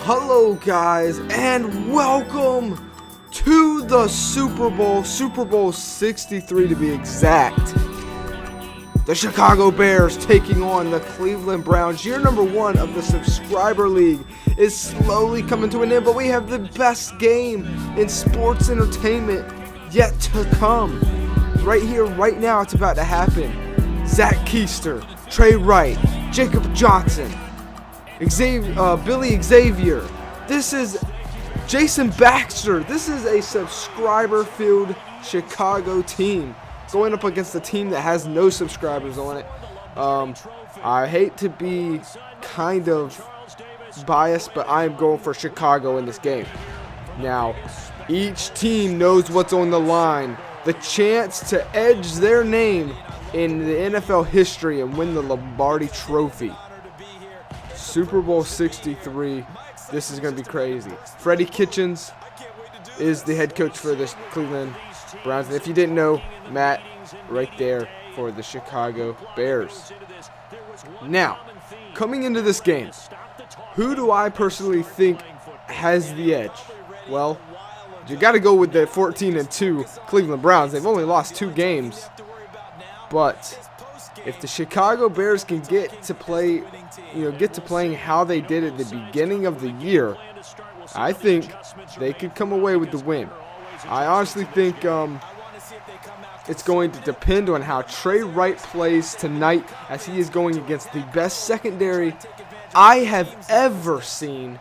Hello guys, and welcome to the Super Bowl, Super Bowl 63 to be exact. The Chicago Bears taking on the Cleveland Browns. Year number 1 of the Subscriber League is slowly coming to an end, but we have the best game in sports entertainment yet to come. Right here, right now, it's about to happen. Zach Keister, Trey Wright, Jacob Johnson, Billy Xavier. This is Jason Baxter. This is a subscriber-filled Chicago team going up against a team that has no subscribers on it. I hate to be kind of biased, but I am going for Chicago in this game. Now, each team knows what's on the line. The chance to edge their name in the NFL history and win the Lombardi Trophy. Super Bowl 63. This is going to be crazy. Freddie Kitchens is the head coach for the Cleveland Browns. And if you didn't know, Matt right there for the Chicago Bears. Now, coming into this game, who do I personally think has the edge? Well, you got to go with the 14-2 Cleveland Browns. They've only lost 2 games. But if the Chicago Bears can get to play, get to playing how they did at the beginning of the year, I think they could come away with the win. I honestly think it's going to depend on how Trey Wright plays tonight, as he is going against the best secondary I have ever seen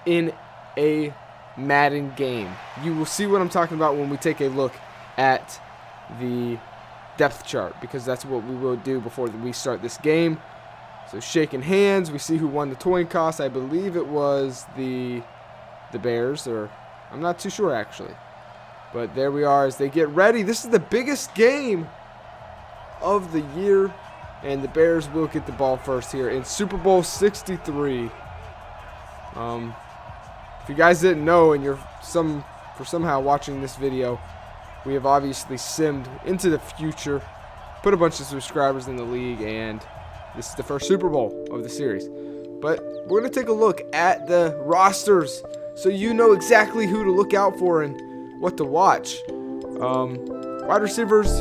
in a Madden game. You will see what I'm talking about when we take a look at the depth chart, because that's what we will do before we start this game. So shaking hands, we see who won the coin toss. I believe it was the Bears, or I'm not too sure actually. But there we are as they get ready. This is the biggest game of the year, and the Bears will get the ball first here in Super Bowl 63. If you guys didn't know, and you're somehow watching this video, we have obviously simmed into the future, put a bunch of subscribers in the league, and this is the first Super Bowl of the series. But we're going to take a look at the rosters so you know exactly who to look out for and what to watch. Wide receivers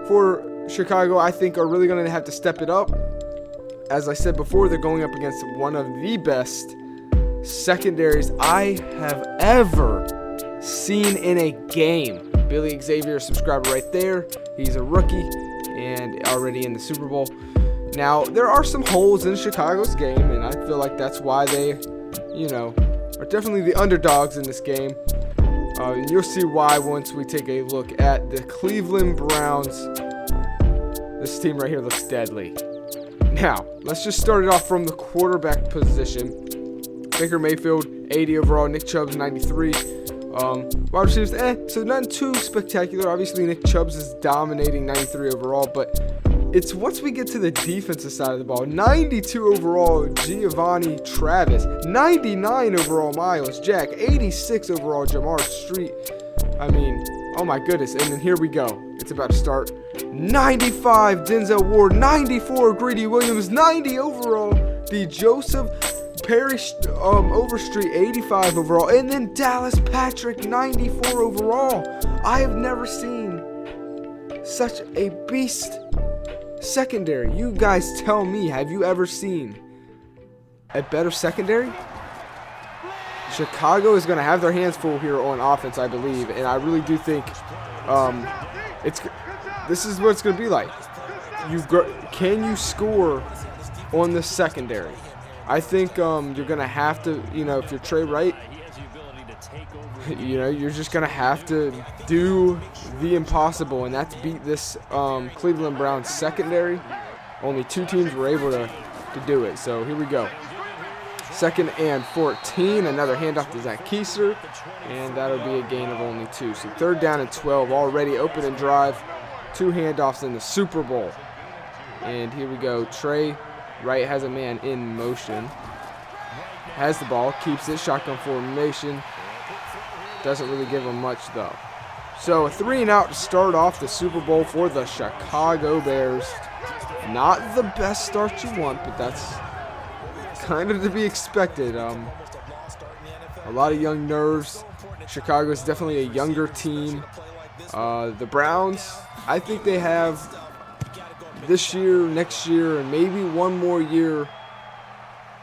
for Chicago, I think, are really going to have to step it up. As I said before, they're going up against one of the best secondaries I have ever seen in a game. Billy Xavier, subscriber right there. He's a rookie and already in the Super Bowl. Now, there are some holes in Chicago's game, and I feel like that's why they, are definitely the underdogs in this game. And you'll see why once we take a look at the Cleveland Browns. This team right here looks deadly. Now, let's just start it off from the quarterback position. Baker Mayfield, 80 overall. Nick Chubb's 93. Wide receivers, so nothing too spectacular. Obviously, Nick Chubb's is dominating, 93 overall, but it's once we get to the defensive side of the ball. 92 overall, Giovanni Travis. 99 overall, Miles Jack. 86 overall, Jamar Street. I mean, oh my goodness. And then here we go. It's about to start. 95, Denzel Ward. 94, Greedy Williams. 90 overall, the Joseph Perry Overstreet, 85 overall, and then Dallas Patrick, 94 overall. I have never seen such a beast secondary. You guys tell me, have you ever seen a better secondary? Chicago is going to have their hands full here on offense, I believe, and I really do think this is what it's going to be like. Can you score on the secondary? I think you're going to have to, if you're Trey Wright, you're just going to have to do the impossible, and that's beat this Cleveland Browns secondary. Only 2 teams were able to do it. So here we go. 2nd and 14, another handoff to Zach Keister, and that'll be a gain of only 2. So 3rd down and 12, already open and drive. 2 handoffs in the Super Bowl. And here we go. Trey Wright has a man in motion. Has the ball, keeps it, shotgun formation. Doesn't really give him much though. So a 3-and-out to start off the Super Bowl for the Chicago Bears. Not the best start you want, but that's kind of to be expected. A lot of young nerves. Chicago is definitely a younger team. The Browns, I think they have this year, next year, and maybe one more year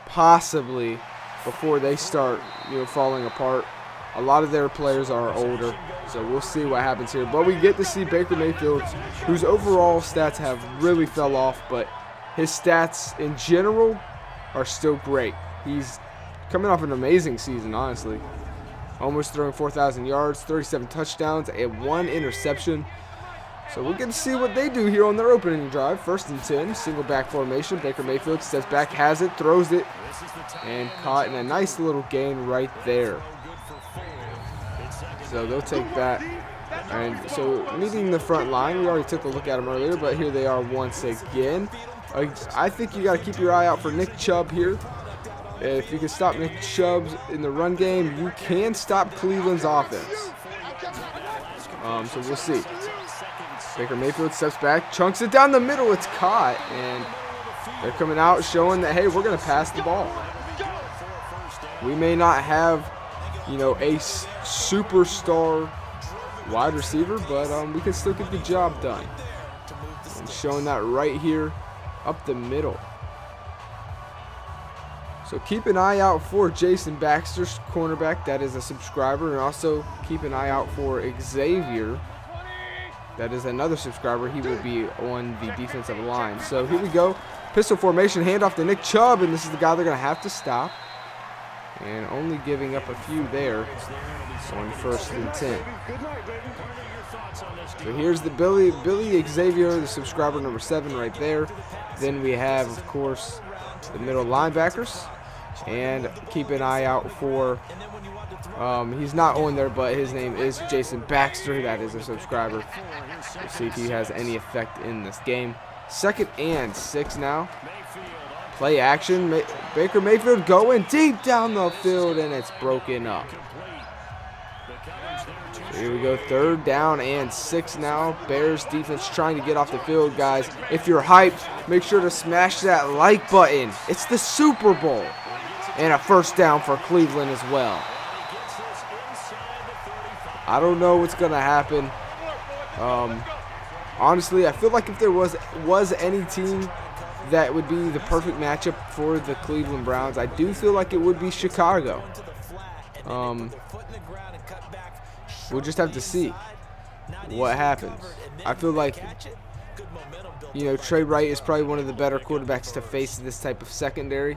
possibly before they start, falling apart. A lot of their players are older, so we'll see what happens here. But we get to see Baker Mayfield, whose overall stats have really fell off, but his stats in general are still great. He's coming off an amazing season, honestly. Almost throwing 4,000 yards, 37 touchdowns, and 1 interception. So we'll get to see what they do here on their opening drive. 1st and 10, single back formation. Baker Mayfield steps back, has it, throws it, and caught in a nice little gain right there. So they'll take that. And so meeting the front line, we already took a look at them earlier, but here they are once again. I think you got to keep your eye out for Nick Chubb here. If you can stop Nick Chubb in the run game, you can stop Cleveland's offense. So we'll see. Baker Mayfield steps back, chunks it down the middle. It's caught, and they're coming out showing that, hey, we're going to pass the ball. We may not have, a superstar wide receiver, but we can still get the job done. And showing that right here up the middle. So keep an eye out for Jason Baxter's cornerback. That is a subscriber. And also keep an eye out for Xavier. That is another subscriber. He will be on the defensive line. So here we go. Pistol formation, handoff to Nick Chubb. And this is the guy they're going to have to stop. And only giving up a few there on 1st and 10. So here's the Billy Xavier, the subscriber number 7 right there. Then we have, of course, the middle linebackers. And keep an eye out for, he's not on there, but his name is Jason Baxter. That is a subscriber. We'll see if he has any effect in this game. 2nd and 6 now. Play action. Baker Mayfield going deep down the field, and it's broken up. So here we go. 3rd down and 6 now. Bears defense trying to get off the field, guys. If you're hyped, make sure to smash that like button. It's the Super Bowl. And a 1st down for Cleveland as well. I don't know what's going to happen. Honestly, I feel like if there was any team that would be the perfect matchup for the Cleveland Browns, I do feel like it would be Chicago. We'll just have to see what happens. I feel like, Trey Wright is probably one of the better quarterbacks to face this type of secondary.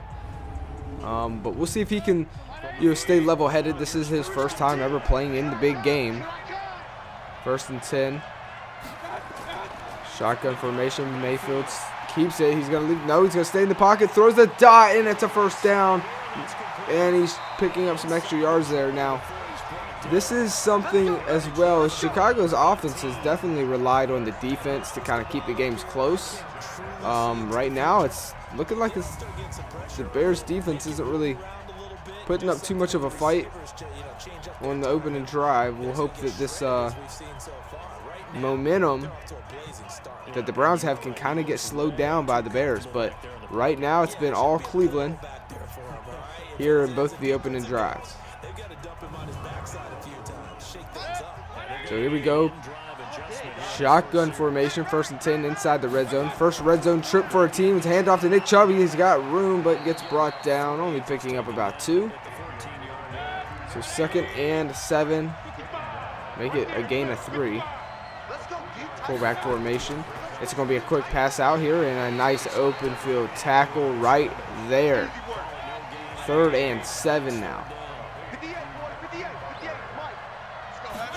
But we'll see if he can, stay level-headed. This is his first time ever playing in the big game. 1st and 10. Shotgun formation. Mayfield keeps it. He's going to leave. No, he's going to stay in the pocket. Throws the dot, and it's a 1st down. And he's picking up some extra yards there now. This is something as well. Chicago's offense has definitely relied on the defense to kind of keep the games close. Right now, it's looking like the Bears' defense isn't really putting up too much of a fight on the opening drive. We'll hope that this momentum that the Browns have can kind of get slowed down by the Bears. But right now, it's been all Cleveland here in both the opening drives. So here we go. Shotgun formation, 1st and 10 inside the red zone. First red zone trip for a team. It's handoff to Nick Chubb. He's got room, but gets brought down, only picking up about 2. So 2nd and 7. Make it a gain of 3. Fullback formation. It's going to be a quick pass out here and a nice open field tackle right there. 3rd and 7 now.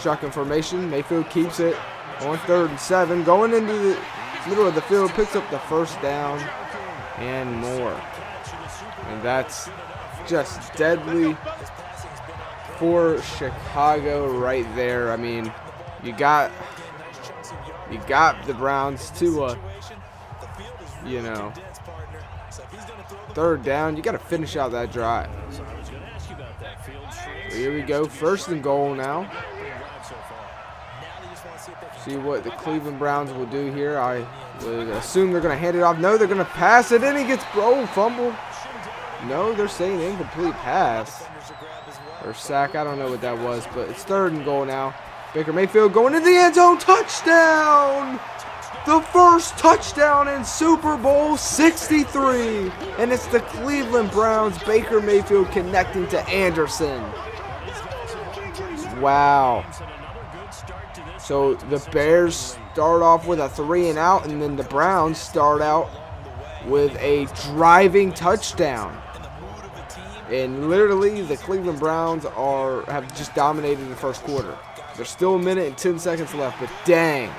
Shotgun formation. Mayfield keeps it on 3rd and 7. Going into the middle of the field. Picks up the 1st down and more. And that's just deadly for Chicago right there. I mean, you got the Browns to 3rd down. You got to finish out that drive. So here we go. 1st and goal now. See what the Cleveland Browns will do here. I would assume they're going to hand it off. No, they're going to pass it, and he gets fumble. No, they're saying incomplete pass. or sack. I don't know what that was, but it's 3rd and goal now. Baker Mayfield going to the end zone. Touchdown! The first touchdown in Super Bowl 63. And it's the Cleveland Browns. Baker Mayfield connecting to Anderson. Wow. So the Bears start off with a 3 and out, and then the Browns start out with a driving touchdown. And literally, the Cleveland Browns have just dominated the first quarter. There's still a minute and 10 seconds left, but dang,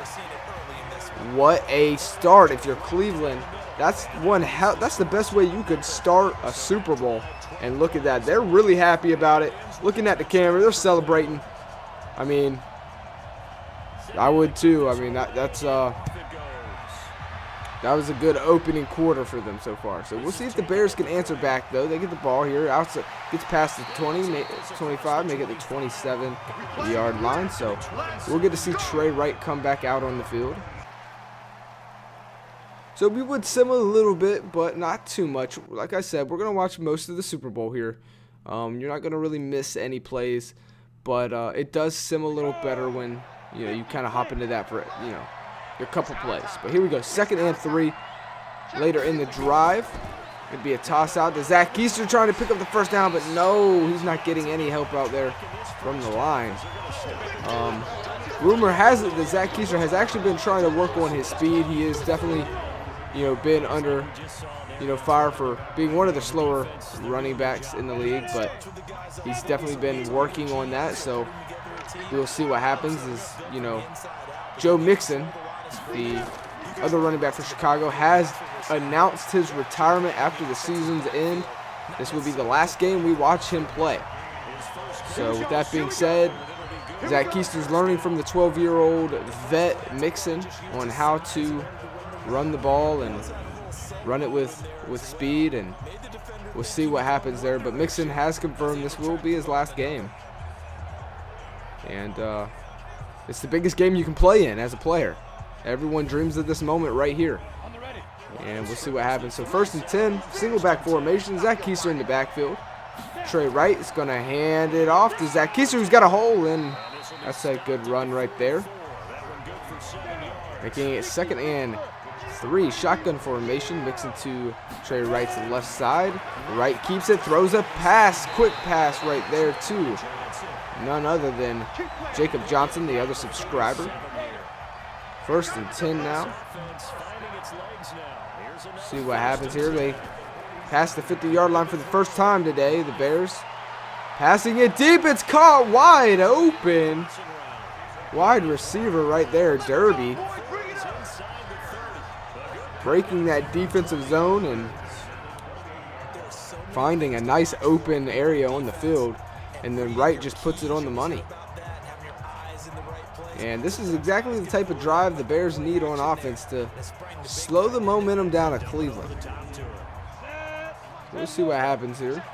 what a start! If you're Cleveland, that's the best way you could start a Super Bowl. And look at that, they're really happy about it. Looking at the camera, they're celebrating. I mean, I would too. I mean, that was a good opening quarter for them so far. So we'll see if the Bears can answer back, though. They get the ball here. Outside, gets past the 20, 25, make it the 27-yard line. So we'll get to see Trey Wright come back out on the field. So we would sim a little bit, but not too much. Like I said, we're going to watch most of the Super Bowl here. You're not going to really miss any plays, but it does sim a little better when you kind of hop into that for your couple plays. But here we go, 2nd and 3 later in the drive. It'd be a toss out to Zach Keister trying to pick up the first down, but no, he's not getting any help out there from the line. Rumor has it that Zach Keister has actually been trying to work on his speed. He is definitely been under fire for being one of the slower running backs in the league, but he's definitely been working on that. So we'll see what happens. Joe Mixon, the other running back for Chicago, has announced his retirement after the season's end. This will be the last game we watch him play. So with that being said, Zach Keister's learning from the 12-year-old vet Mixon on how to run the ball and run it with speed, and we'll see what happens there. But Mixon has confirmed this will be his last game. And it's the biggest game you can play in as a player. Everyone dreams of this moment right here. And we'll see what happens. So 1st and 10, single back formation. Zach Keister in the backfield. Trey Wright is going to hand it off to Zach Keister, who's got a hole in. That's a good run right there. Making it 2nd and 3, shotgun formation. Mixing to Trey Wright's left side. Wright keeps it, throws a pass, quick pass right there to none other than Jacob Johnson, the other subscriber. 1st and 10 now. See what happens here. They pass the 50-yard line for the first time today. The Bears passing it deep. It's caught wide open. Wide receiver right there, Derby. Breaking that defensive zone and finding a nice open area on the field. And then Wright just puts it on the money. And this is exactly the type of drive the Bears need on offense to slow the momentum down of Cleveland. We'll see what happens here.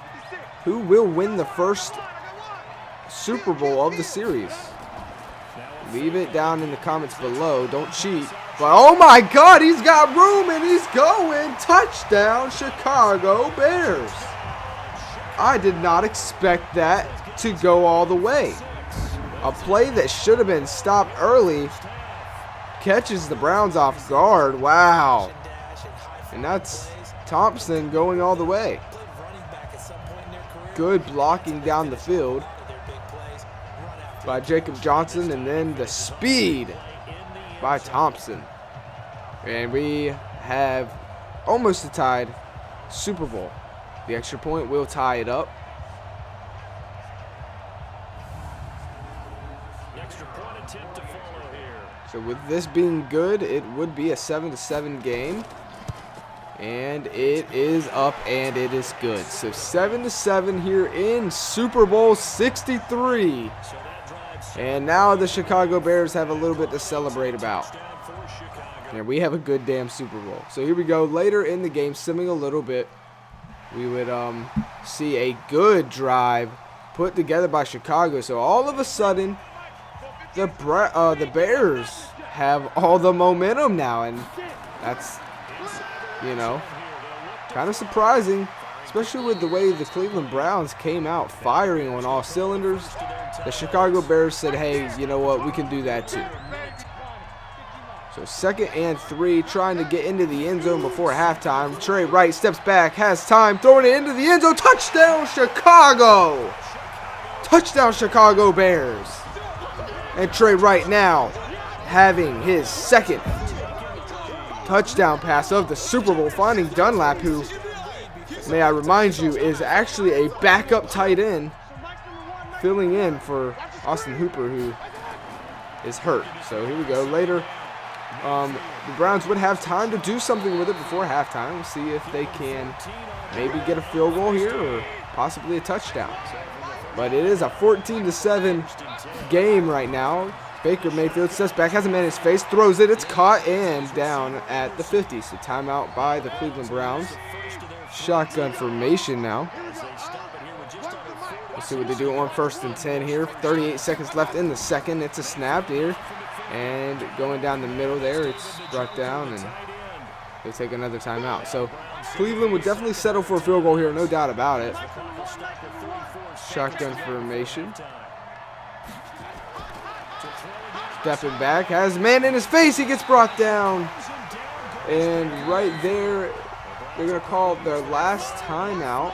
Who will win the first Super Bowl of the series? Leave it down in the comments below. Don't cheat. But oh my God, he's got room and he's going. Touchdown, Chicago Bears. I did not expect that to go all the way. A play that should have been stopped early catches the Browns off guard. Wow. And that's Thompson going all the way. Good blocking down the field by Jacob Johnson, and then the speed by Thompson. And we have almost a tied Super Bowl. The extra point will tie it up. So with this being good, it would be a 7-7 game. And it is up and it is good. So 7-7 here in Super Bowl 63. And now the Chicago Bears have a little bit to celebrate about. And we have a good damn Super Bowl. So here we go. Later in the game, simming a little bit, we would see a good drive put together by Chicago. So all of a sudden, the Bears have all the momentum now, and that's, kind of surprising, especially with the way the Cleveland Browns came out firing on all cylinders. The Chicago Bears said, hey, you know what, we can do that too. So 2nd and 3, trying to get into the end zone before halftime. Trey Wright steps back, has time, throwing it into the end zone. Touchdown, Chicago! Touchdown, Chicago Bears. And Trey Wright now having his 2nd touchdown pass of the Super Bowl, finding Dunlap, who, may I remind you, is actually a backup tight end, filling in for Austin Hooper, who is hurt. So here we go. Later, the Browns would have time to do something with it before halftime. We'll see if they can maybe get a field goal here or possibly a touchdown. But it is a 14-7 game right now. Baker Mayfield steps back, has a man in his face, throws it. It's caught and down at the 50. So timeout by the Cleveland Browns. Shotgun formation now. We'll see what they do on 1st and 10 here. 38 seconds left in the second. It's a snap here. And going down the middle there, it's brought down, and they take another timeout. So Cleveland would definitely settle for a field goal here, no doubt about it. Shotgun formation. Stepping back, has a man in his face. He gets brought down. And right there, they're going to call their last timeout.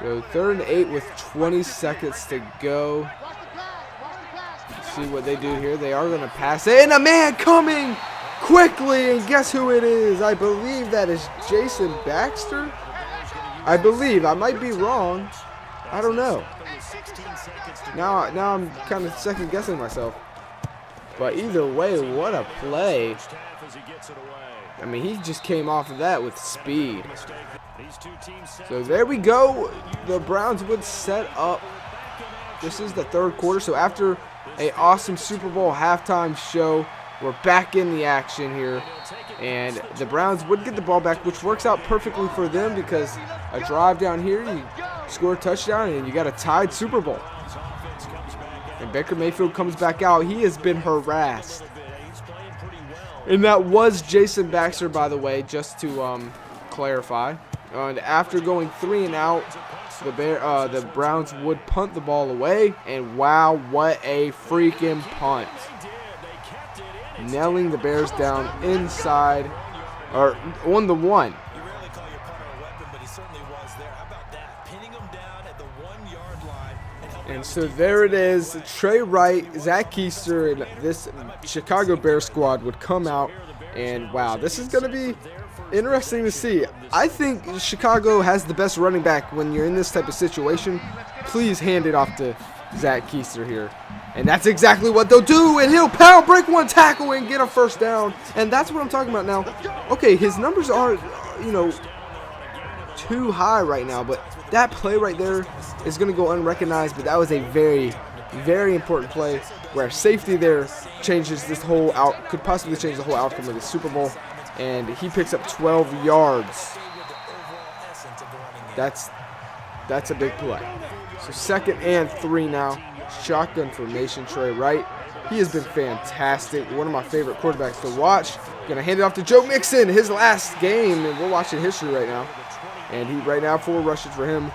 So 3rd and 8 with 20 seconds to go. Let's see what they do here. They are going to pass it. And a man coming quickly. And guess who it is? I believe that is Jason Baxter. I believe. I might be wrong. I don't know. Now I'm kind of second guessing myself. But either way, what a play. I mean, he just came off of that with speed. So there we go. The Browns would set up. This is the 3rd quarter. So after an awesome Super Bowl halftime show, we're back in the action here. And the Browns would get the ball back, which works out perfectly for them because a drive down here, you score a touchdown, and you got a tied Super Bowl. And Baker Mayfield comes back out. He has been harassed. And that was Jason Baxter, by the way, just to clarify. And after going 3 and out, the Browns would punt the ball away. And wow, what a freaking punt. Nailing the Bears down inside, or on the 1. And so there it is. Trey Wright, Zach Keister, and this Chicago Bears squad would come out. And wow, this is going to be interesting to see. I think Chicago has the best running back when you're in this type of situation. Please hand it off to Zach Keister here. And that's exactly what they'll do. And he'll pound, break one tackle, and get a 1st down. And that's what I'm talking about now. Okay, his numbers aren't, too high right now, but that play right there is going to go unrecognized. But that was a very, very important play where safety there changes this whole could possibly change the whole outcome of the Super Bowl. And he picks up 12 yards. That's a big play. So 2nd and 3 now. Shotgun formation, Trey Wright. He has been fantastic. One of my favorite quarterbacks to watch. Going to hand it off to Joe Mixon, his last game. And we're watching history right now. And he right now 4 rushes for him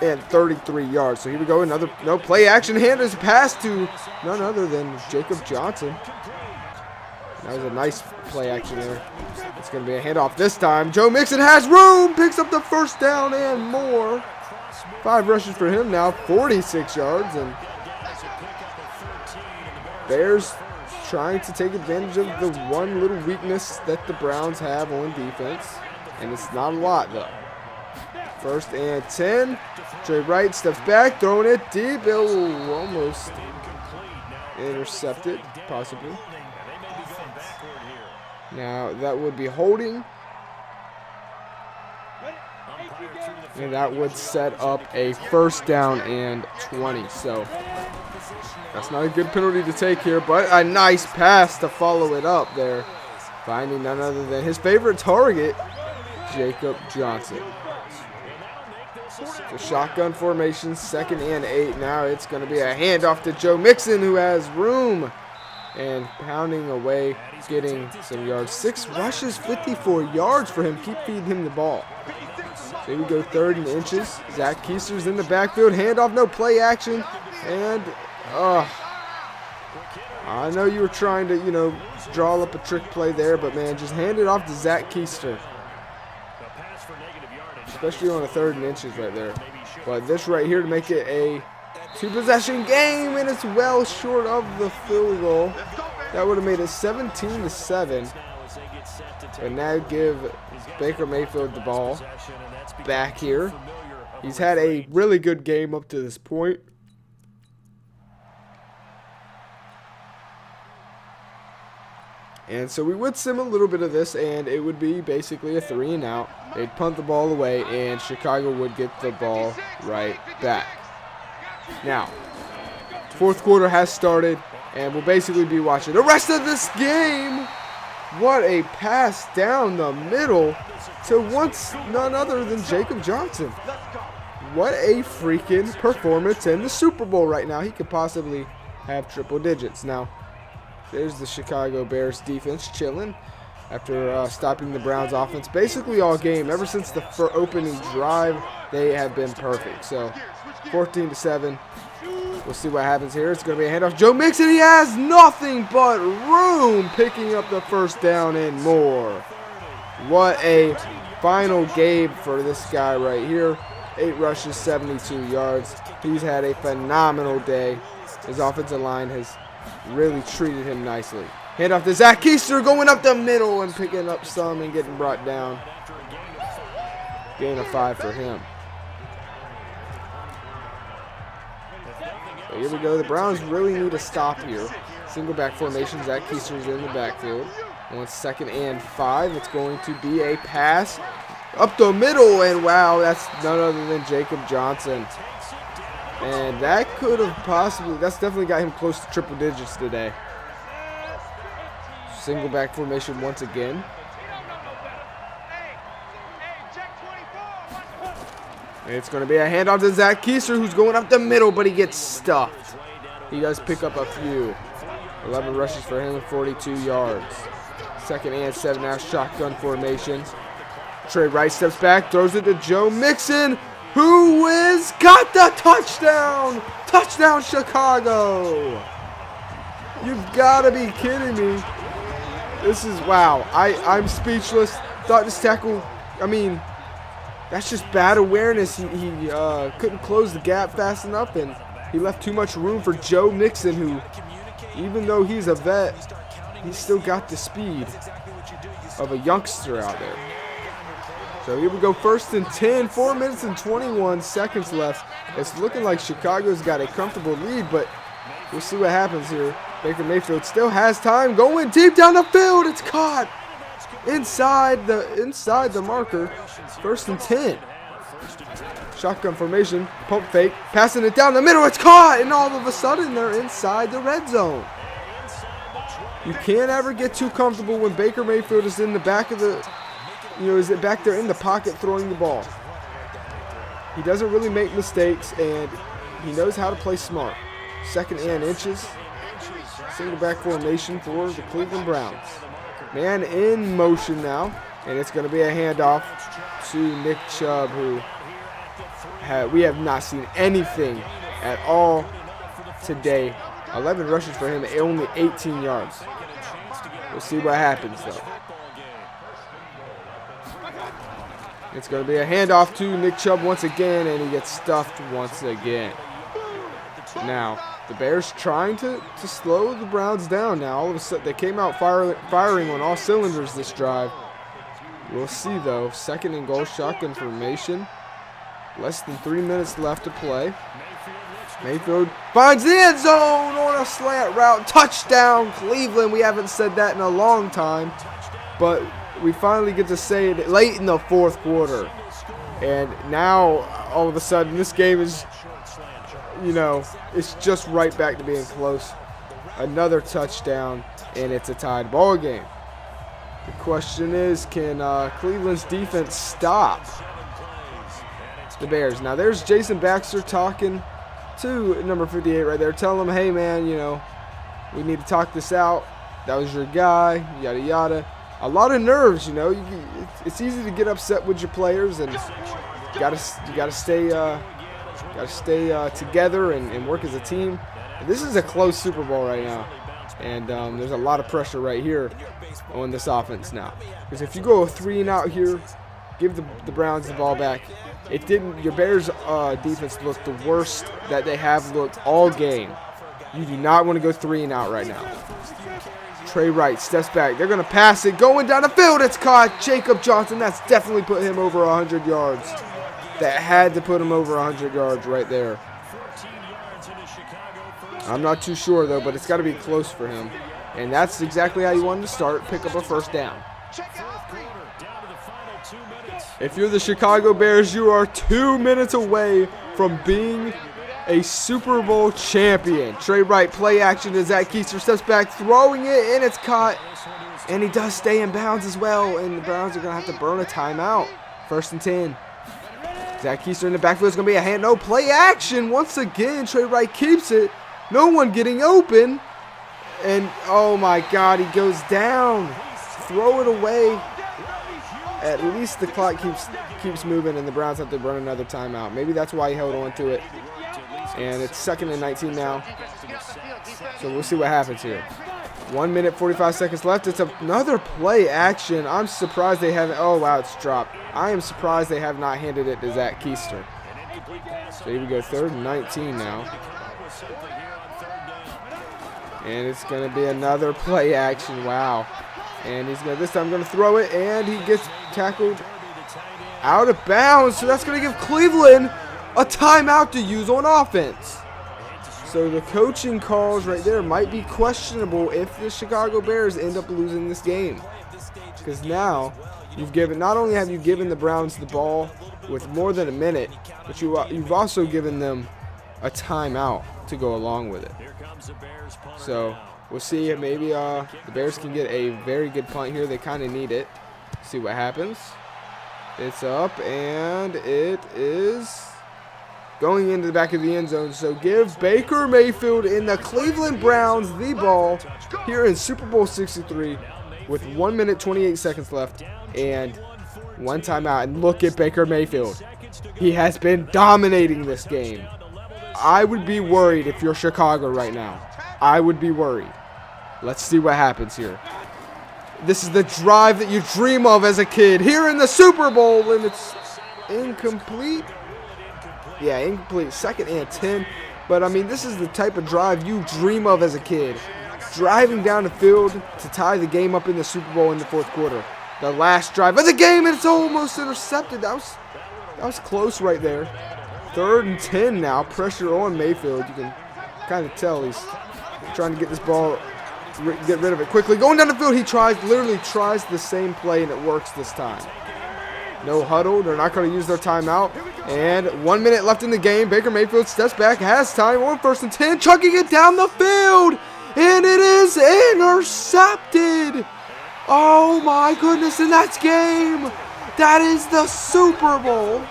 and 33 yards. So here we go. Another play action hand is pass to none other than Jacob Johnson. That was a nice play action there. It's going to be a handoff this time. Joe Mixon has room. Picks up the 1st down and more. 5 rushes for him now. 46 yards. And Bears trying to take advantage of the one little weakness that the Browns have on defense. And it's not a lot, though. 1st and 10. Trey Wright steps back, throwing it deep. Oh, almost intercepted, possibly. Now, that would be holding. And that would set up a 1st down and 20. So, that's not a good penalty to take here, but a nice pass to follow it up there. Finding none other than his favorite target, Jacob Johnson. So shotgun formation, 2nd and 8. Now it's going to be a handoff to Joe Mixon, who has room and pounding away, getting some yards. 6 rushes, 54 yards for him. Keep feeding him the ball. So here we go, 3rd and inches. Zach Keister's in the backfield. Handoff, no play action. And, I know you were trying to, draw up a trick play there, but, man, just hand it off to Zach Keister. Especially on a 3rd and inches right there. But this right here to make it a 2-possession game, and it's well short of the field goal. That would have made it 17-7. And now give Baker Mayfield the ball back here. He's had a really good game up to this point. And so we would sim a little bit of this, and it would be basically a 3 and out. They'd punt the ball away, and Chicago would get the ball right back. Now, 4th quarter has started, and we'll basically be watching the rest of this game. What a pass down the middle to none other than Jacob Johnson. What a freaking performance in the Super Bowl right now. He could possibly have triple digits. Now, there's the Chicago Bears defense chilling after stopping the Browns offense basically all game. Ever since the opening drive, they have been perfect. So 14-7. We'll see what happens here. It's going to be a handoff. Joe Mixon, he has nothing but room, picking up the 1st down and more. What a final game for this guy right here. 8 rushes, 72 yards. He's had a phenomenal day. His offensive line has really treated him nicely. Handoff to Zach Keister, going up the middle and picking up some and getting brought down. Gain of 5 for him. But here we go. The Browns really need a stop here. Single back formation. Zach Keister's in the backfield. On 2nd and 5. It's going to be a pass up the middle. And wow, that's none other than Jacob Johnson. And that could have that's definitely got him close to triple digits today. Single back formation once again. And it's going to be a handoff to Zach Keister, who's going up the middle, but he gets stuffed. He does pick up a few. 11 rushes for him, 42 yards. 2nd and 7 now, shotgun formation. Trey Rice steps back, throws it to Joe Mixon, who got the touchdown. Touchdown, Chicago. You've got to be kidding me. This is, wow. I'm speechless. Thought this tackle, that's just bad awareness. He couldn't close the gap fast enough, and he left too much room for Joe Mixon, who, even though he's a vet, he's still got the speed of a youngster out there. So here we go, 1st and 10, 4 minutes and 21 seconds left. It's looking like Chicago's got a comfortable lead, but we'll see what happens here. Baker Mayfield still has time, going deep down the field. It's caught inside the marker. 1st and 10. Shotgun formation, pump fake, passing it down the middle. It's caught, and all of a sudden they're inside the red zone. You can't ever get too comfortable when Baker Mayfield is in the back of the, is it back there in the pocket throwing the ball. He doesn't really make mistakes, and he knows how to play smart. 2nd and inches. Single back formation for the Cleveland Browns. Man in motion now, and it's going to be a handoff to Nick Chubb, who we have not seen anything at all today. 11 rushes for him, only 18 yards. We'll see what happens, though. It's going to be a handoff to Nick Chubb once again, and he gets stuffed once again. Now, the Bears trying to slow the Browns down now. All of a sudden, they came out firing on all cylinders this drive. We'll see, though. 2nd and goal, shotgun formation. Less than 3 minutes left to play. Mayfield finds the end zone on a slant route. Touchdown, Cleveland. We haven't said that in a long time, but we finally get to say it late in the 4th quarter. And now, all of a sudden, this game is, it's just right back to being close. Another touchdown, and it's a tied ball game. The question is, can Cleveland's defense stop the Bears? Now, there's Jason Baxter talking to number 58 right there. Tell him, hey, man, We need to talk this out. That was your guy, yada yada. A lot of nerves, you know. It's easy to get upset with your players, and you gotta stay together and work as a team. This is a close Super Bowl right now, and there's a lot of pressure right here on this offense now. Because if you go 3-and-out here, give the Browns the ball back. It didn't. Your Bears defense looked the worst that they have looked all game. You do not want to go 3-and-out right now. Trey Wright steps back. They're going to pass it. Going down the field. It's caught. Jacob Johnson. That's definitely put him over 100 yards. That had to put him over 100 yards right there. I'm not too sure, though, but it's got to be close for him. And that's exactly how you wanted to start. Pick up a first down. If you're the Chicago Bears, you are 2 minutes away from being a Super Bowl champion. Trey Wright, play action to Zach Keister, steps back, throwing it, and it's caught. And he does stay in bounds as well, and the Browns are going to have to burn a timeout. 1st and 10. Zach Keister in the backfield is going to be a hand. No, play action once again. Trey Wright keeps it. No one getting open. And, oh my God, he goes down. Throw it away. At least the clock keeps moving, and the Browns have to run another timeout. Maybe that's why he held on to it. And it's 2nd and 19 now. So we'll see what happens here. 1 minute, 45 seconds left. It's another play action. I'm surprised they haven't. Oh, wow, it's dropped. I am surprised they have not handed it to Zach Keister. So here we go, 3rd and 19 now. And it's going to be another play action. Wow. And he's going to, this time going to throw it, and he gets tackled out of bounds. So that's going to give Cleveland a timeout to use on offense. So the coaching calls right there might be questionable if the Chicago Bears end up losing this game. Because now not only have you given the Browns the ball with more than a minute, but you've also given them a timeout to go along with it. So we'll see if maybe the Bears can get a very good punt here. They kind of need it. See what happens. It's up, and it is going into the back of the end zone. So give Baker Mayfield and the Cleveland Browns the ball here in Super Bowl 63 with 1 minute, 28 seconds left and one timeout. And look at Baker Mayfield. He has been dominating this game. I would be worried if you're Chicago right now. I would be worried. Let's see what happens here. This is the drive that you dream of as a kid here in the Super Bowl, and it's incomplete. Yeah, incomplete. 2nd and 10. But, I mean, this is the type of drive you dream of as a kid. Driving down the field to tie the game up in the Super Bowl in the 4th quarter. The last drive of the game, and it's almost intercepted. That was close right there. 3rd and 10 now. Pressure on Mayfield. You can kind of tell he's trying to get this ball, get rid of it quickly. Going down the field, he literally tries the same play, and it works this time. No huddle. They're not going to use their timeout. And 1 minute left in the game. Baker Mayfield steps back, has time on 1st and 10, chucking it down the field. And it is intercepted. Oh, my goodness. And that's game. That is the Super Bowl.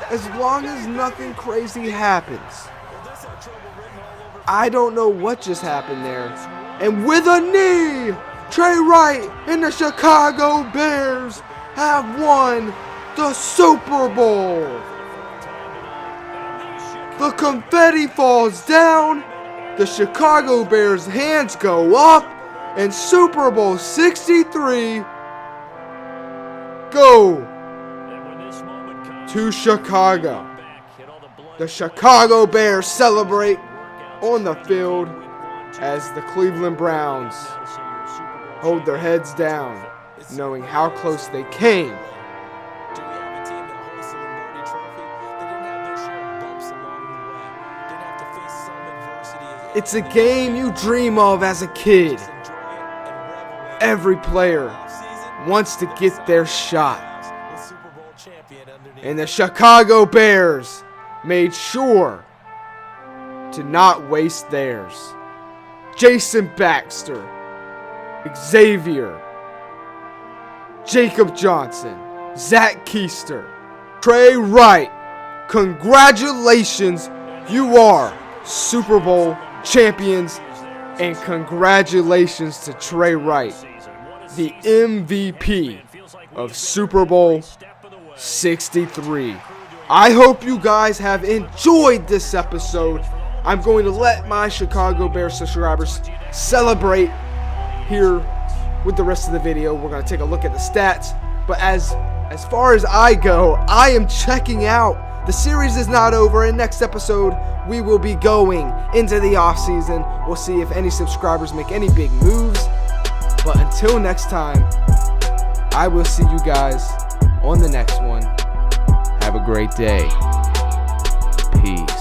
As long as nothing crazy happens. I don't know what just happened there. And with a knee, Trey Wright and the Chicago Bears have won the Super Bowl. The confetti falls down. The Chicago Bears' hands go up. And Super Bowl 63 go to Chicago. The Chicago Bears celebrate on the field as the Cleveland Browns hold their heads down, knowing how close they came. It's a game you dream of as a kid. Every player wants to get their shot. And the Chicago Bears made sure to not waste theirs. Jason Baxter, Xavier, Jacob Johnson, Zach Keister, Trey Wright, congratulations, you are Super Bowl champions And congratulations to Trey Wright, the MVP of Super Bowl 63. I hope you guys have enjoyed this episode. I'm going to let my Chicago Bears subscribers celebrate here with the rest of the video. We're going to take a look at the stats. But as far as I go, I am checking out. The series is not over. In next episode, we will be going into the offseason. We'll see if any subscribers make any big moves. But until next time, I will see you guys on the next one. Have a great day. Peace.